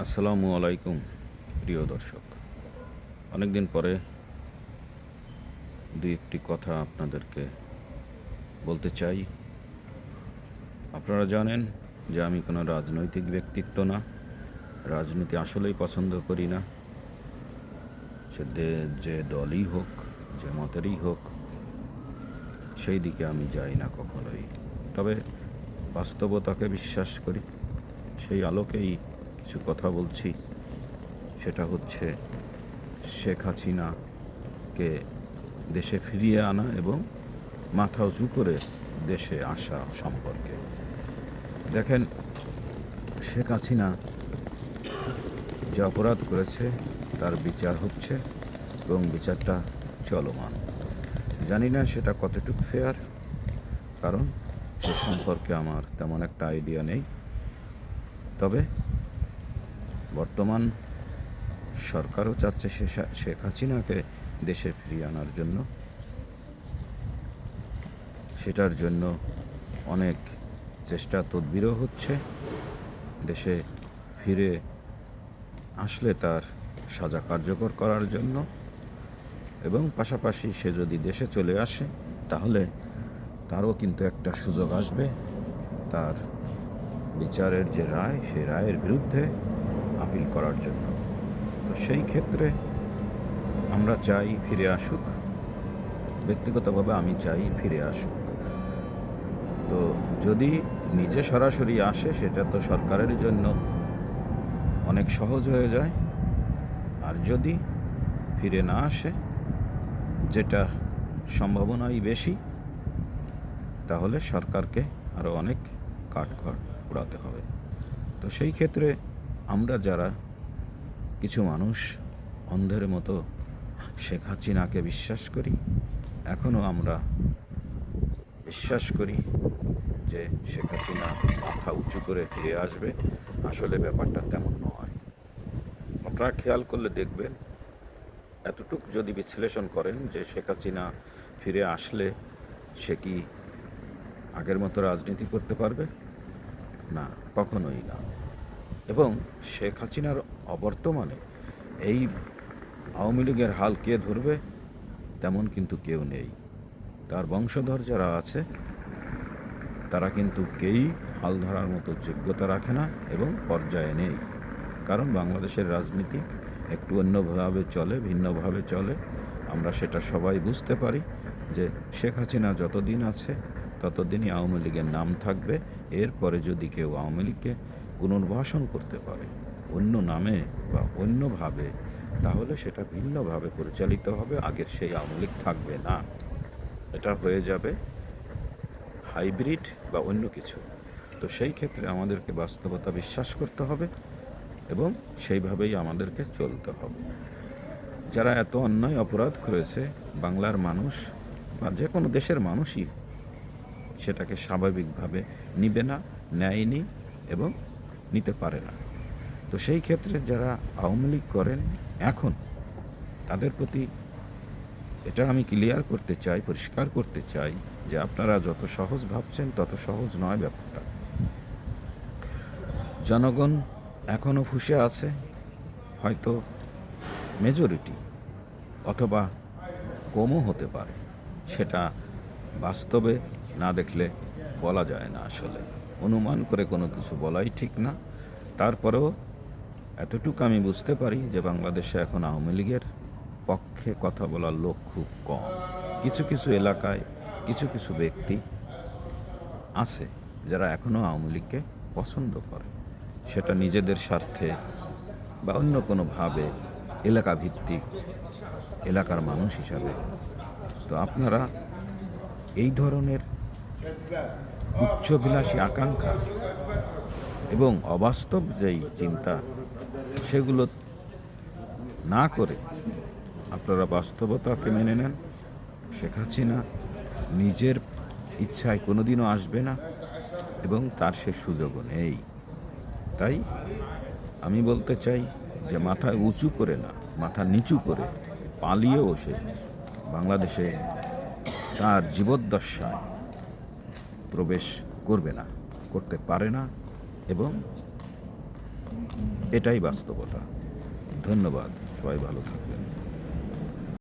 আসসালামু আলাইকুম প্রিয় দর্শক। অনেকদিন পরে দুই একটি কথা আপনাদেরকে বলতে চাই। আপনারা জানেন যে আমি কোনো রাজনৈতিক ব্যক্তিত্ব না, রাজনীতি আসলেই পছন্দ করি না। সে যে দলই হোক, যে মতেরই হোক, সেই দিকে আমি যাই না কখনোই। তবে বাস্তবতাকে বিশ্বাস করি, সেই আলোকেই কিছু কথা বলছি। সেটা হচ্ছে শেখ হাসিনাকে দেশে ফিরিয়ে আনা এবং মাথা উঁচু করে দেশে আসা সম্পর্কে। দেখেন, শেখ হাসিনা যে অপরাধ করেছে তার বিচার হচ্ছে এবং বিচারটা চলমান। জানি না সেটা কতটুকু ফেয়ার, কারণ সে সম্পর্কে আমার তেমন একটা আইডিয়া নেই। তবে বর্তমান সরকারও চাচ্ছে শেখ হাসিনাকে দেশে ফিরিয়ে আনার জন্য। সেটার জন্য অনেক চেষ্টা তদবিরও হচ্ছে। দেশে ফিরে আসলে তার সাজা কার্যকর করার জন্য, এবং পাশাপাশি সে যদি দেশে চলে আসে তাহলে তারও কিন্তু একটা সুযোগ আসবে তার বিচারের যে রায়, সেই রায়ের বিরুদ্ধে আপিল করার জন্য। তো সেই ক্ষেত্রে আমরা চাই ফিরে আসুক। ব্যক্তিগতভাবে আমি চাই ফিরে আসুক। তো যদি নিজে সরাসরি আসে সেটা তো সরকারের জন্য অনেক সহজ হয়ে যায়। আর যদি ফিরে না আসে, যেটা সম্ভাবনাই বেশি, তাহলে সরকারকে আরও অনেক কাঠখড় পোড়াতে হবে। তো সেই ক্ষেত্রে আমরা যারা কিছু মানুষ অন্ধের মতো শেখ হাসিনাকে বিশ্বাস করি, এখনও আমরা বিশ্বাস করি যে শেখ হাসিনা মাথা উঁচু করে ফিরে আসবে। আসলে ব্যাপারটা তেমন নয়। আপনারা খেয়াল করলে দেখবেন, এতটুকু যদি বিশ্লেষণ করেন যে শেখ হাসিনা ফিরে আসলে সে কি আগের মতো রাজনীতি করতে পারবে? না, কখনোই না। এবং শেখ হাসিনার অবর্তমানে এই আওয়ামী লীগের হাল কে ধরবে তেমন কিন্তু কেউ নেই। তার বংশধর যারা আছে তারা কিন্তু কেউই হাল ধরার মতো যোগ্যতা রাখে না এবং পর্যায়ে নেই। কারণ বাংলাদেশের রাজনীতি একটু অন্যভাবে চলে, ভিন্নভাবে চলে। আমরা সেটা সবাই বুঝতে পারি যে শেখ হাসিনা যতদিন আছে ততদিনই আওয়ামী লীগের নাম থাকবে। এরপরে যদি কেউ আওয়ামী লীগকে পুনর্বাসন করতে পারে অন্য নামে বা অন্যভাবে, তাহলে সেটা ভিন্নভাবে পরিচালিত হবে। আগের সেই আওয়ামী লীগ থাকবে না, এটা হয়ে যাবে হাইব্রিড বা অন্য কিছু। তো সেই ক্ষেত্রে আমাদেরকে বাস্তবতা বিশ্বাস করতে হবে এবং সেইভাবেই আমাদেরকে চলতে হবে। যারা এত অন্যায় অপরাধ করেছে, বাংলার মানুষ বা যে কোনো দেশের মানুষই সেটাকে স্বাভাবিকভাবে নিবে না, নেয়নি এবং নিতে পারে না। তো সেই ক্ষেত্রে যারা আওয়ামী লীগ করেন এখন, তাদের প্রতি এটা আমি ক্লিয়ার করতে চাই, পরিষ্কার করতে চাই যে আপনারা যত সহজ ভাবছেন তত সহজ নয় ব্যাপারটা। জনগণ এখনও ফুঁসে আছে, হয়তো মেজরিটি অথবা কমও হতে পারে। সেটা বাস্তবে না দেখলে বলা যায় না। আসলে অনুমান করে কোনো কিছু বলাই ঠিক না। তারপরেও এতটুকু আমি বুঝতে পারি যে বাংলাদেশে এখন আওয়ামী লীগের পক্ষে কথা বলার লোক খুব কম। কিছু কিছু এলাকায় কিছু কিছু ব্যক্তি আছে যারা এখনও আওয়ামী লীগকে পছন্দ করে, সেটা নিজেদের স্বার্থে বা অন্য কোনোভাবে, এলাকা ভিত্তিক, এলাকার মানুষ হিসাবে। তো আপনারা এই ধরনের উচ্চবিলাসী আকাঙ্ক্ষা এবং অবাস্তব যেই চিন্তা, সেগুলো না করে আপনারা বাস্তবতাকে মেনে নেন। শেখ হাসিনা নিজের ইচ্ছায় কোনোদিনও আসবে না এবং তার সে সুযোগও নেই। তাই আমি বলতে চাই যে মাথা উঁচু করে না, মাথা নিচু করে পালিয়েও সে বাংলাদেশে তার জীবদ্দশায় প্রবেশ করবে না, করতে পারে না এবং এটাই বাস্তবতা। ধন্যবাদ। সবাই ভালো থাকবেন।